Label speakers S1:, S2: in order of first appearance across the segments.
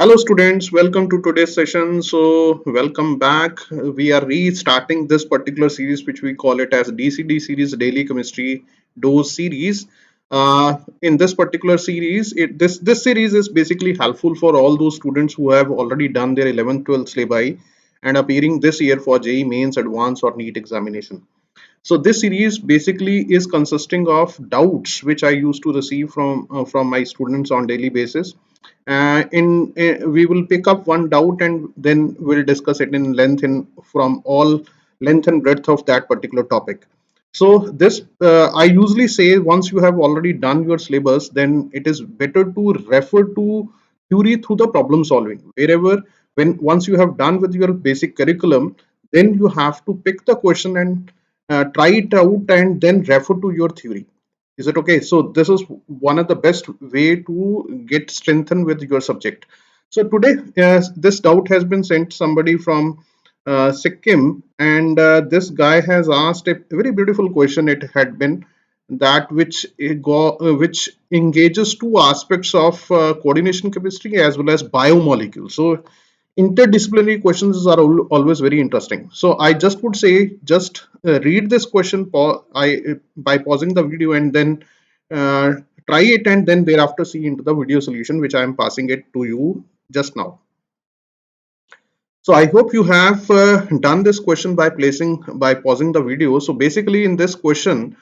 S1: Hello students, welcome to today's session. So welcome back. We are restarting this particular series which we call it as DCD series, Daily Chemistry Dose series. In this particular series, this series is basically helpful for all those students who have already done their 11th 12th syllabi and appearing this year for JEE Mains Advanced or NEET examination. So this series basically is consisting of doubts which I used to receive from my students on daily basis. We will pick up one doubt and then we'll discuss it in length in from all length and breadth of that particular topic. So this I usually say once you have already done your syllabus, then it is better to refer to theory through the problem solving. Wherever when once you have done with your basic curriculum, then you have to pick the question and try it out and then refer to your theory. Is it okay? So this is one of the best way to get strengthened with your subject. So today, this doubt has been sent somebody from Sikkim, and this guy has asked a very beautiful question. It had been that which engages two aspects of coordination chemistry as well as biomolecules. So interdisciplinary questions are always very interesting. So I just would say just read this question by pausing the video and then uh, try it and then thereafter see into the video solution which I am passing it to you just now. So I hope you have done this question by pausing the video. So basically in this question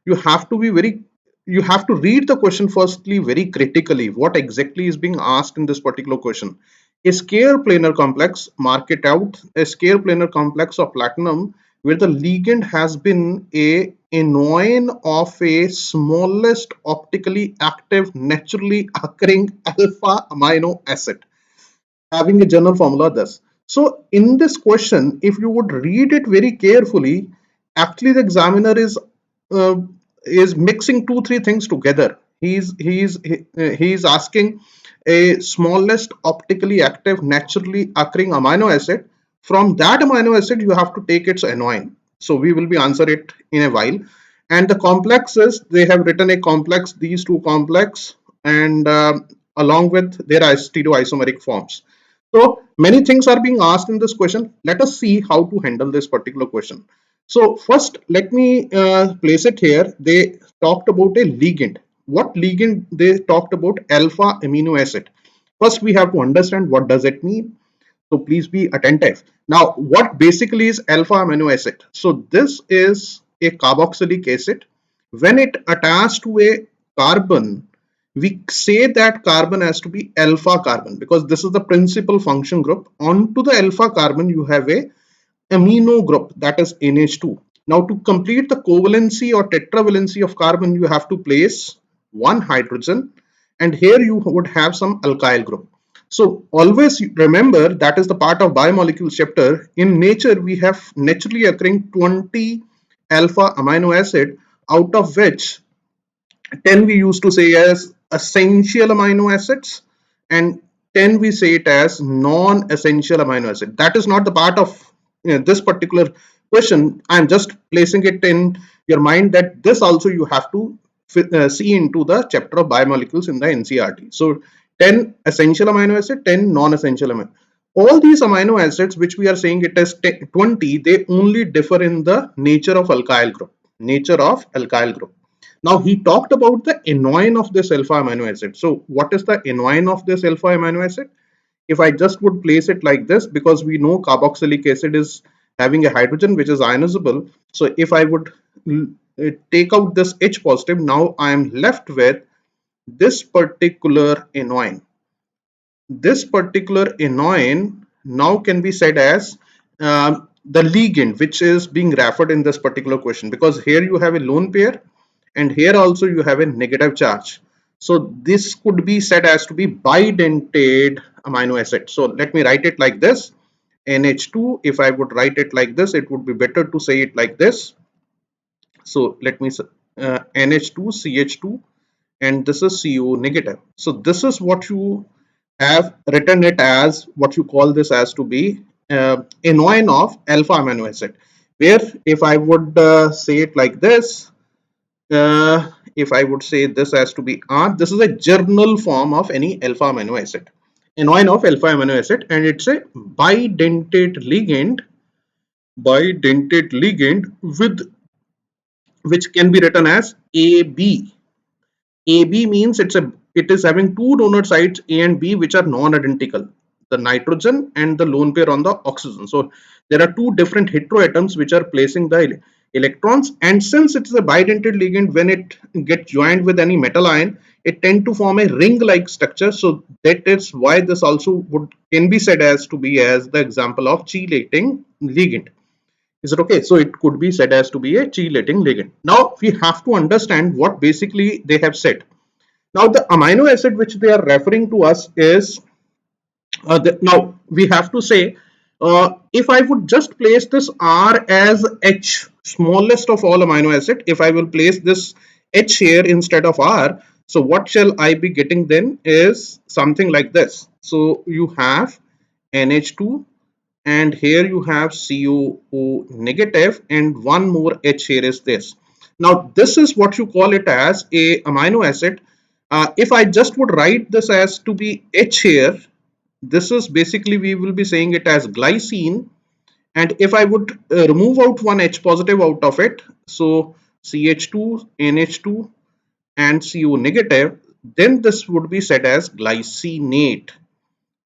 S1: you have to be very you have to read the question firstly very critically. What exactly is being asked in this particular question? A scale planar complex, mark it out, a scale planar complex of platinum where the ligand has been a anion of a smallest optically active naturally occurring alpha amino acid having a general formula thus. So in this question, if you would read it very carefully, actually the examiner uh, is mixing two three things together. He's asking a smallest optically active naturally occurring amino acid. From that amino acid, you have to take its anion. So we will be answer it in a while. And the complexes, they have written a complex, these two complex, and along with their stereoisomeric forms. So many things are being asked in this question. Let us see how to handle this particular question. So first, let me place it here. They talked about a ligand. What ligand they talked about? Alpha amino acid. First, we have to understand what does it mean. So please be attentive. Now, what basically is alpha amino acid? So this is a carboxylic acid. When it attaches to a carbon, we say that carbon has to be alpha carbon because this is the principal function group. Onto the alpha carbon, you have a amino group that is NH2. Now, to complete the covalency or tetravalency of carbon, you have to place one hydrogen, and here you would have some alkyl group. So always remember that is the part of biomolecules chapter. In nature, we have naturally occurring 20 alpha amino acid, out of which 10 we used to say as essential amino acids and 10 we say it as non-essential amino acid. That is not the part of this particular question. I'm just placing it in your mind that this also you have to see into the chapter of biomolecules in the NCERT. So 10 essential amino acid, 10 non-essential amino. All these amino acids which we are saying it as 20, they only differ in the nature of alkyl group. Nature of alkyl group. Now he talked about the anion of this alpha amino acid. So what is the anion of this alpha amino acid? If I just would place it like this, because we know carboxylic acid is having a hydrogen which is ionizable. So if I would take out this H positive, now I am left with this particular anion. This particular anion now can be said as the ligand which is being referred in this particular question, because here you have a lone pair and here also you have a negative charge. So this could be said as to be bidentate amino acid. So let me write it like this. NH2, if I would write it like this, it would be better to say it like this. So let me NH2 CH2 and this is CO negative. So this is what you have written it as, what you call this as to be anion of alpha amino acid, where if I would say it like this, if I would say this as to be R, this is a journal form of any alpha amino acid. anion of alpha amino acid, and it's a bidentate ligand with which can be written as AB. AB means it is having two donor sites A and B which are non-identical, the nitrogen and the lone pair on the oxygen. So there are two different heteroatoms which are placing the electrons, and since it is a bidentate ligand, when it gets joined with any metal ion, it tend to form a ring-like structure. So that is why this also can be said as to be as the example of chelating ligand. Is it okay? So it could be said as to be a chelating ligand. Now we have to understand what basically they have said. Now the amino acid which they are referring to us is now we have to say if I would just place this R as H, smallest of all amino acid, if I will place this H here instead of R, so what shall I be getting then is something like this. So you have NH2 and here you have COO negative and one more H here is this. Now this is what you call it as a amino acid. If I just would write this as to be H here, this is basically we will be saying it as glycine, and if I would remove out one H positive out of it, so CH2, NH2 and CO negative, then this would be said as glycinate.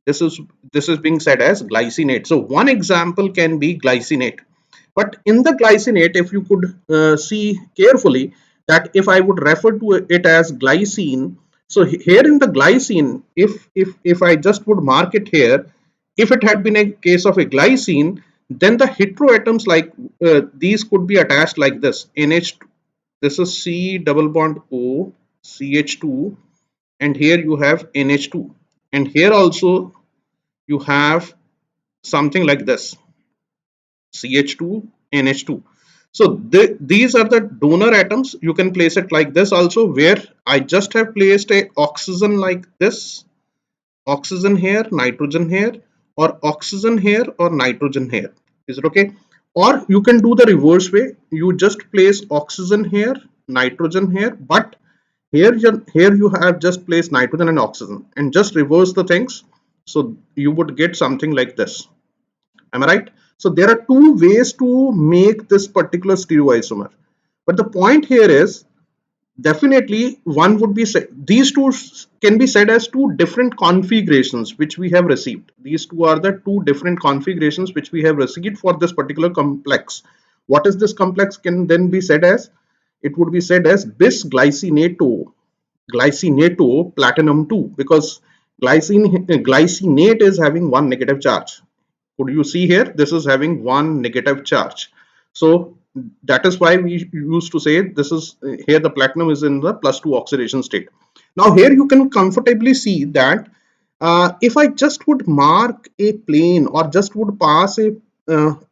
S1: This is being said as glycinate. So one example can be glycinate, but in the glycinate, if you could see carefully that if I would refer to it as glycine, so here in the glycine, if I just would mark it here, if it had been a case of a glycine, then the heteroatoms like these could be attached like this. NH, this is C double bond O, CH2, and here you have NH2, and here also you have something like this, CH2, NH2. So these are the donor atoms. You can place it like this also, where I just have placed a oxygen like this, oxygen here, nitrogen here, or oxygen here or nitrogen here. Is it okay? Or you can do the reverse way. You just place oxygen here, nitrogen here, but here you have just placed nitrogen and oxygen, and just reverse the things. So you would get something like this. Am I right? So there are two ways to make this particular stereoisomer. But the point here is definitely one would be said, these two can be said as two different configurations which we have received. These two are the two different configurations which we have received for this particular complex. What is this complex can then be said as? It would be said as glycinato platinum 2, because glycinate is having one negative charge. Could you see here, this is having one negative charge. So that is why we used to say this is here the platinum is in the +2 oxidation state. Now here you can comfortably see that if I just would mark a plane or just would pass a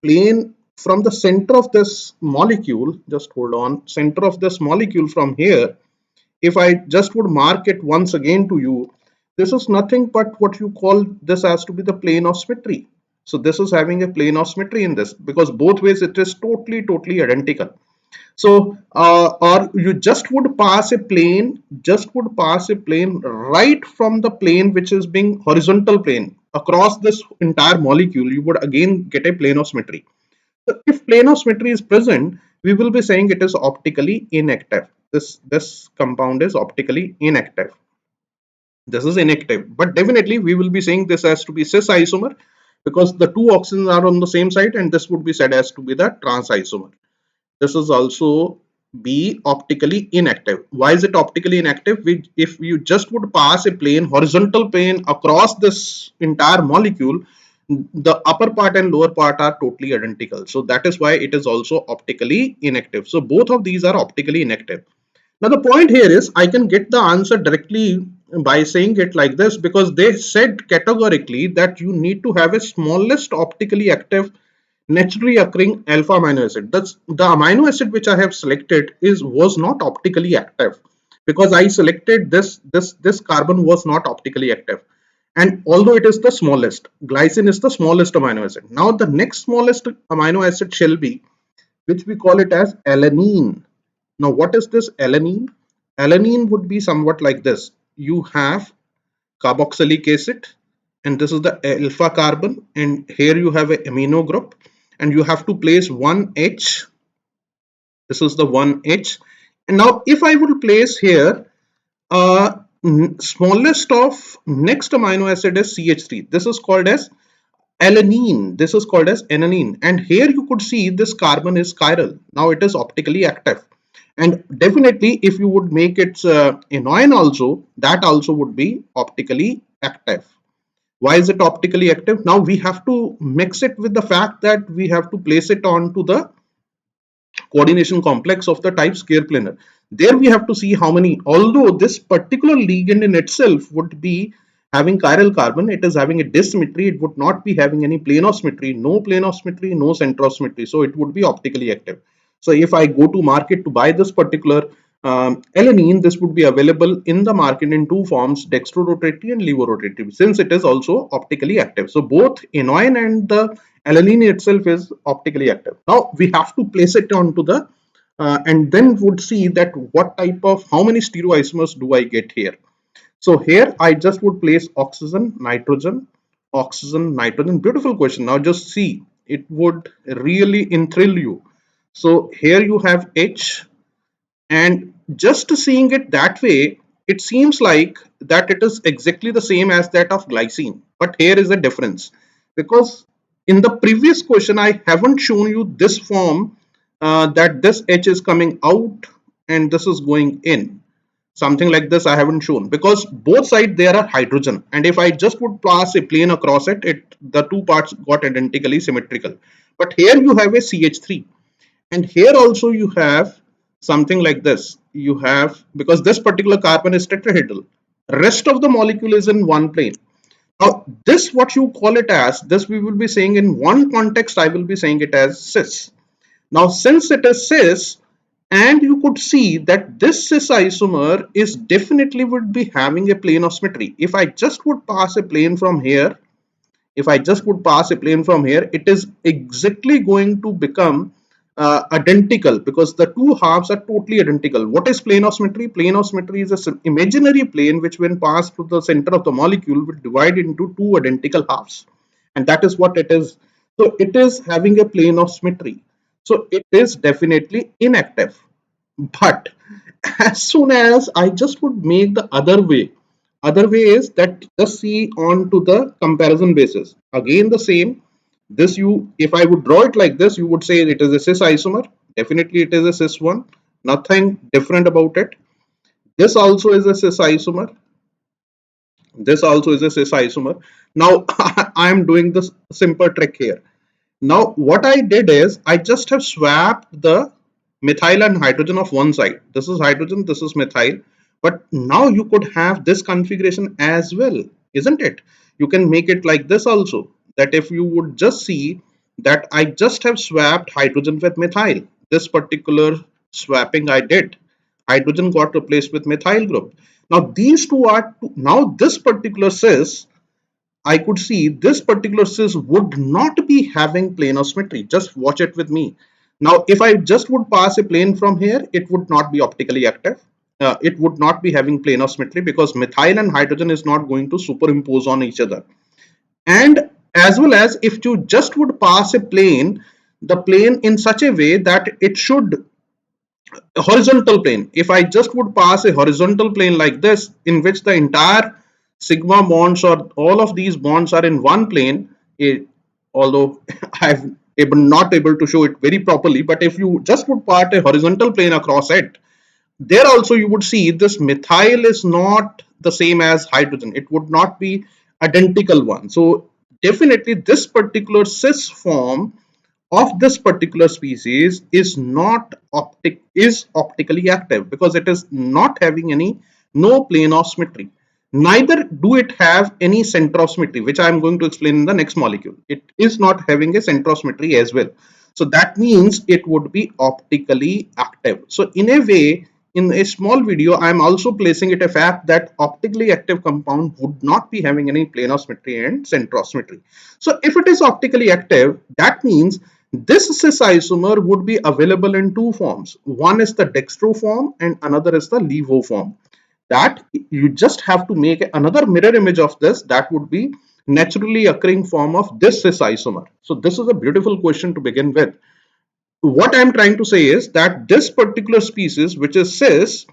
S1: plane from the center of this molecule, just hold on, center of this molecule from here, if I just would mark it once again to you, this is nothing but what you call this as to be the plane of symmetry. So this is having a plane of symmetry in this, because both ways it is totally identical. So or you just would pass a plane right from the plane which is being horizontal plane across this entire molecule, you would again get a plane of symmetry. So if plane of symmetry is present, we will be saying it is optically inactive. This compound is optically inactive. This is inactive, but definitely we will be saying this has to be cis isomer, because the two oxygens are on the same side, and this would be said as to be the trans isomer. This is also be optically inactive. Why is it optically inactive? If you just would pass a plane, horizontal plane across this entire molecule, the upper part and lower part are totally identical. So that is why it is also optically inactive. So both of these are optically inactive. Now the point here is I can get the answer directly by saying it like this, because they said categorically that you need to have a smallest optically active naturally occurring alpha amino acid. That's the amino acid which I have selected was not optically active, because I selected this carbon was not optically active, and although it is the smallest, glycine is the smallest amino acid. Now the next smallest amino acid shall be, which we call it as alanine. Now what is this alanine? Alanine would be somewhat like this. You have carboxylic acid, and this is the alpha carbon, and here you have a amino group, and you have to place one H. This is the one H. And now if I would place here smallest of next amino acid is CH3. This is called as alanine. This is called as aniline, and here you could see this carbon is chiral. Now it is optically active, and definitely if you would make its anion also, that also would be optically active. Why is it optically active? Now we have to mix it with the fact that we have to place it onto the coordination complex of the type square planar. There we have to see how many, although this particular ligand in itself would be having chiral carbon, it is having a dissymmetry, it would not be having any planosymmetry, no planosymmetry, no centrosymmetry, so it would be optically active. So if I go to market to buy this particular alanine, this would be available in the market in two forms, dextrorotatory and levorotatory, since it is also optically active. So both anion and the alanine itself is optically active. Now we have to place it onto the and then would see that what type of, how many stereoisomers do I get here. So here I just would place oxygen, nitrogen, oxygen, nitrogen. Beautiful question. Now just see, it would really enthrall you. So here you have H, and just seeing it that way, it seems like that it is exactly the same as that of glycine. But here is a difference, because in the previous question I haven't shown you this form, that this H is coming out and this is going in. Something like this I haven't shown, because both sides there are hydrogen, and if I just would pass a plane across it, the two parts got identically symmetrical. But here you have a CH3, and here also you have something like this. You have, because this particular carbon is tetrahedral, rest of the molecule is in one plane. Now this, what you call it as, this we will be saying in one context, I will be saying it as cis. Now since it is cis, and you could see that this cis isomer is definitely would be having a plane of symmetry. If I just would pass a plane from here, if I just would pass a plane from here, it is exactly going to become identical, because the two halves are totally identical. What is plane of symmetry? Plane of symmetry is an imaginary plane which, when passed to the center of the molecule, will divide into two identical halves, and that is what it is. So it is having a plane of symmetry. So it is definitely inactive. But as soon as I just would make the other way is that just see on to the comparison basis. Again the same. This, you, if I would draw it like this, you would say it is a cis isomer. Definitely it is a cis one. Nothing different about it. This also is a cis isomer. This also is a cis isomer. Now I am doing this simple trick here. Now what I did is I just have swapped the methyl and hydrogen of one side. This is hydrogen, this is methyl. But now you could have this configuration as well, isn't it? You can make it like this also. That if you would just see that I just have swapped hydrogen with methyl. This particular swapping I did. Hydrogen got replaced with methyl group. Now these two are, now this particular cis, I could see this particular cis would not be having planar symmetry. Just watch it with me. Now, if I just would pass a plane from here, it would not be optically active. It would not be having planar symmetry, because methyl and hydrogen is not going to superimpose on each other. And as well as if you just would pass a plane, the plane in such a way that it should, a horizontal plane. If I just would pass a horizontal plane like this, in which the entire sigma bonds or all of these bonds are in one plane, although I'm not able to show it very properly, but if you just would part a horizontal plane across it, there also you would see this methyl is not the same as hydrogen. It would not be identical one. So definitely this particular cis form of this particular species is not optically active, because it is not having any, no plane of symmetry. Neither do it have any center of symmetry, which I am going to explain in the next molecule. It is not having a center of symmetry as well. So that means it would be optically active. So in a way, in a small video, I am also placing it a fact that optically active compound would not be having any plane of symmetry and center of symmetry. So if it is optically active, that means this cis isomer would be available in two forms. One is the dextro form and another is the levo form. That you just have to make another mirror image of this. That would be naturally occurring form of this cis isomer? So this is a beautiful question to begin with. What I'm trying to say is that this particular species, which is cis,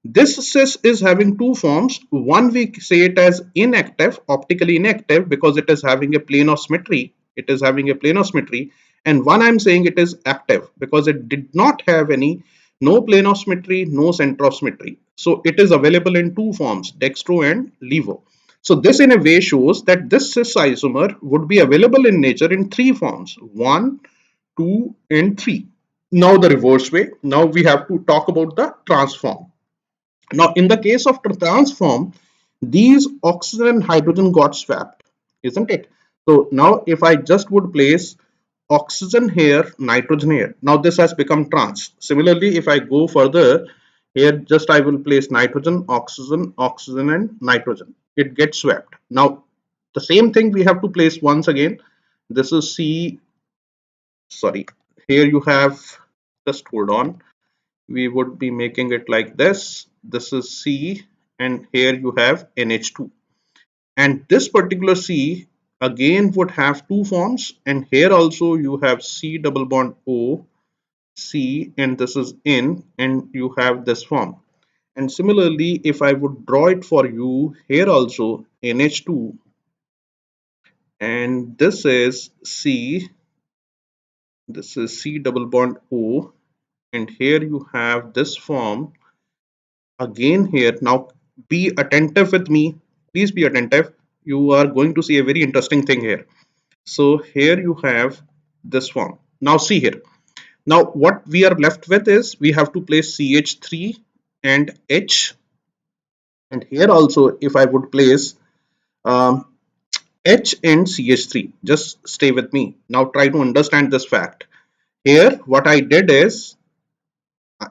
S1: this cis is having two forms. One, we say it as inactive, optically inactive, because it is having a planar symmetry. It is having a planar symmetry. And one, I'm saying it is active because it did not have any, no planar symmetry, no central symmetry. So it is available in two forms, dextro and levo. So this in a way shows that this cis isomer would be available in nature in three forms: 1, 2, and 3. Now the reverse way. Now we have to talk about the transform. Now in the case of transform, these oxygen and hydrogen got swapped, isn't it? So now if I just would place oxygen here, nitrogen here, now this has become trans. Similarly, if I go further, here just I will place nitrogen, oxygen and nitrogen. It gets swapped. Now the same thing we have to place once again. This is C, sorry, here you have, just hold on, we would be making it like this. This is C, and here you have NH2, and this particular C again would have two forms, and here also you have C double bond O, C, and this is N, and you have this form. And similarly, if I would draw it for you, here also NH2, and this is C, this is C double bond O, and here you have this form again here. Now be attentive with me, please be attentive. You are going to see a very interesting thing here. So here you have this form. Now see here, now what we are left with is we have to place CH3 and H, and here also if I would place um, H and CH3, just stay with me. Now try to understand this fact. Here what I did is,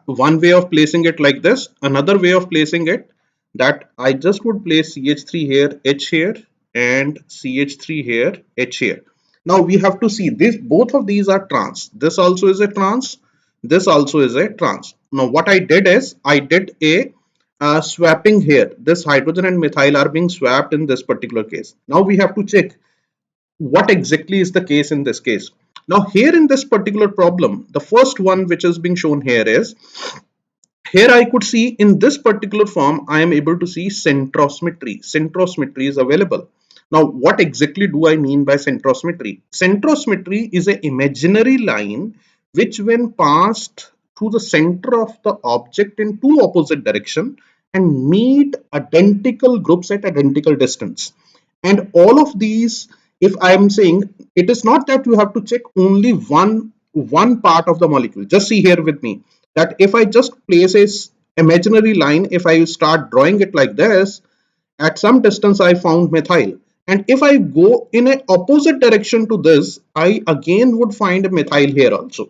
S1: one way of placing it like this, another way of placing it, that I just would place CH3 here, H here, and CH3 here, H here. Now we have to see this, both of these are trans. This also is a trans, this also is a trans. Now what I did is I did a swapping here. This hydrogen and methyl are being swapped in this particular case. Now we have to check what exactly is the case in this case. Now here in this particular problem, the first one which is being shown here is, here I could see in this particular form, I am able to see centrosymmetry. Centrosymmetry is available. Now, what exactly do I mean by centrosymmetry? Centrosymmetry is an imaginary line which, when passed through the center of the object in two opposite direction and meet identical groups at identical distance. And all of these, if I am saying, it is not that you have to check only one part of the molecule. Just see here with me that if I just place a imaginary line, if I start drawing it like this, at some distance I found methyl, and if I go in a opposite direction to this, I again would find a methyl here also.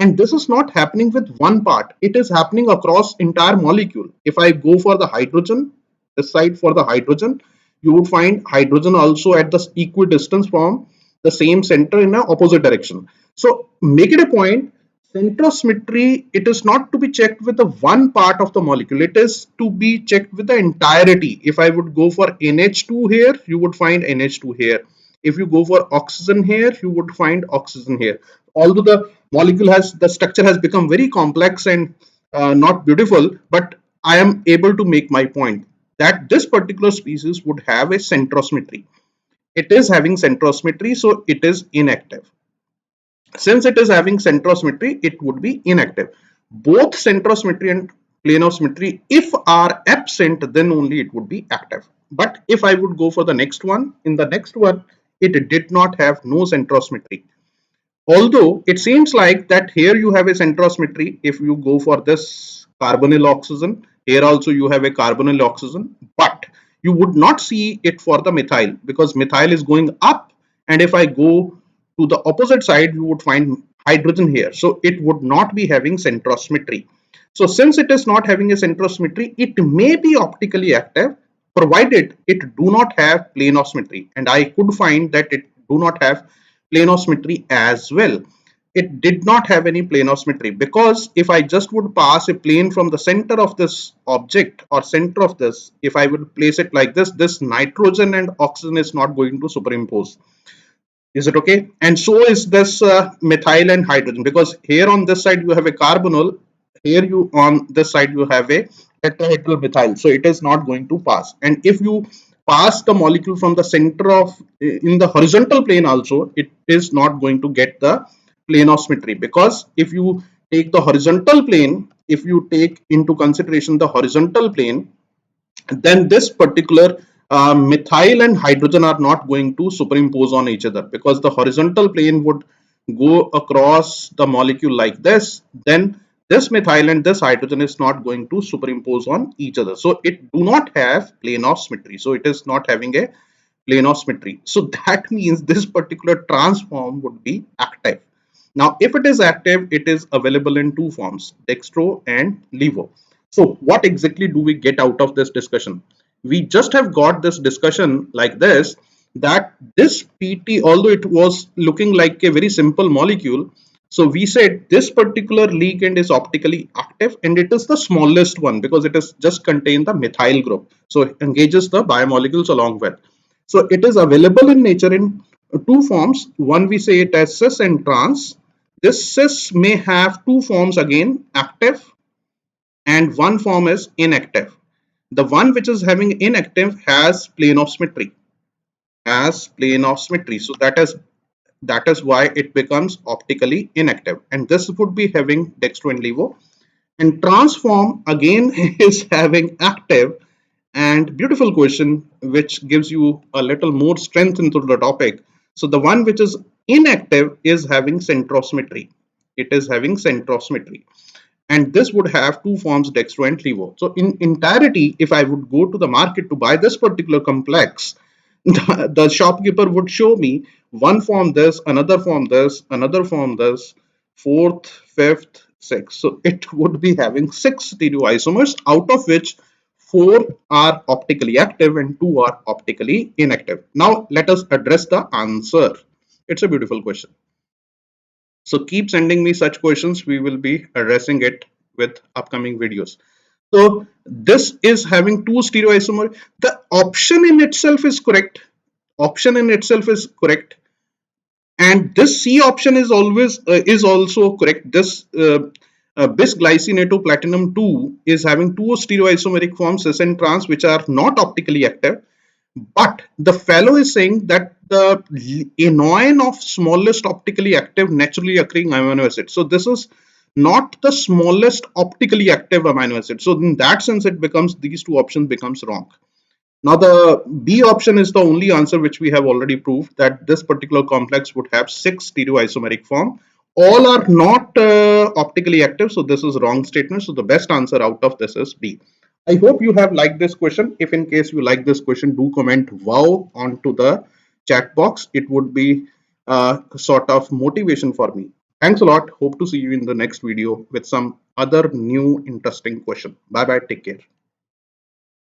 S1: And this is not happening with one part, it is happening across entire molecule. If I go for the hydrogen, this side for the hydrogen, you would find hydrogen also at the equidistance from the same center in a opposite direction. So make it a point, centrosymmetry, it is not to be checked with the one part of the molecule, it is to be checked with the entirety. If I would go for NH2 here, you would find NH2 here. If you go for oxygen here, you would find oxygen here. Although the molecule has, the structure has become very complex and not beautiful, but I am able to make my point that this particular species would have a centrosymmetry. It is having centrosymmetry, so it is inactive. Since it is having centrosymmetry, it would be inactive. Both centrosymmetry and planar symmetry, if are absent, then only it would be active. But if I would go for the next one, in the next one, it did not have no centrosymmetry. Although it seems like that here you have a centrosymmetry. If you go for this carbonyl oxygen, here also you have a carbonyl oxygen, but you would not see it for the methyl because methyl is going up, and if I go to the opposite side, you would find hydrogen here. So it would not be having centrosymmetry. So since it is not having a centrosymmetry, it may be optically active provided it do not have planar symmetry, and I could find that it do not have planar symmetry as well. it did not have any plane of symmetry, because if I just would pass a plane from the center of this object or center of this, if I would place it like this nitrogen and oxygen is not going to superimpose. Is it okay? And so is this methyl and hydrogen, because here on this side you have a carbonyl, here you on this side you have a tetrahedral methyl. So it is not going to pass. And if you pass the molecule from the center of in the horizontal plane also, it is not going to get the plane of symmetry, because if you take the horizontal plane, if you take into consideration the horizontal plane, then this particular methyl and hydrogen are not going to superimpose on each other, because the horizontal plane would go across the molecule like this. Then this methyl and this hydrogen is not going to superimpose on each other, so it do not have plane of symmetry. So it is not having a plane of symmetry. So that means this particular transform would be active. Now, if it is active, it is available in two forms, dextro and levo. So what exactly do we get out of this discussion? We just have got this discussion like this, that this PT, although it was looking like a very simple molecule, so we said this particular ligand is optically active and it is the smallest one, because it is just contain the methyl group. So it engages the biomolecules along with. So it is available in nature in two forms. One we say it as cis and trans. This cis may have two forms again, active, and one form is inactive. The one which is having inactive has plane of symmetry, so that is why it becomes optically inactive, and this would be having dextro and levo. And transform again is having active. And beautiful question, which gives you a little more strength into the topic. So the one which is inactive is having centrosymmetry. It is having centrosymmetry. And this would have two forms, dextro and levo. So in entirety, if I would go to the market to buy this particular complex, the shopkeeper would show me one form this, another form this, another form this, fourth, fifth, sixth. So it would be having six stereoisomers, out of which four are optically active and two are optically inactive. Now let us address the answer. It's a beautiful question. So keep sending me such questions. We will be addressing it with upcoming videos. So this is having two stereoisomer. The option in itself is correct. Option in itself is correct, and this C option is always is also correct. This bisglycinato platinum 2 is having two stereoisomeric forms, cis and trans, which are not optically active. But the fellow is saying that the anion of smallest optically active naturally occurring amino acid. So this is not the smallest optically active amino acid. So in that sense, it becomes, these two options becomes wrong. Now the B option is the only answer which we have already proved, that this particular complex would have six stereoisomeric form. All are not optically active, so this is wrong statement. So the best answer out of this is B. I hope you have liked this question. If in case you like this question, do comment wow onto the chat box. It would be sort of motivation for me. Thanks a lot. Hope to see you in the next video with some other new interesting question. Bye bye. Take care.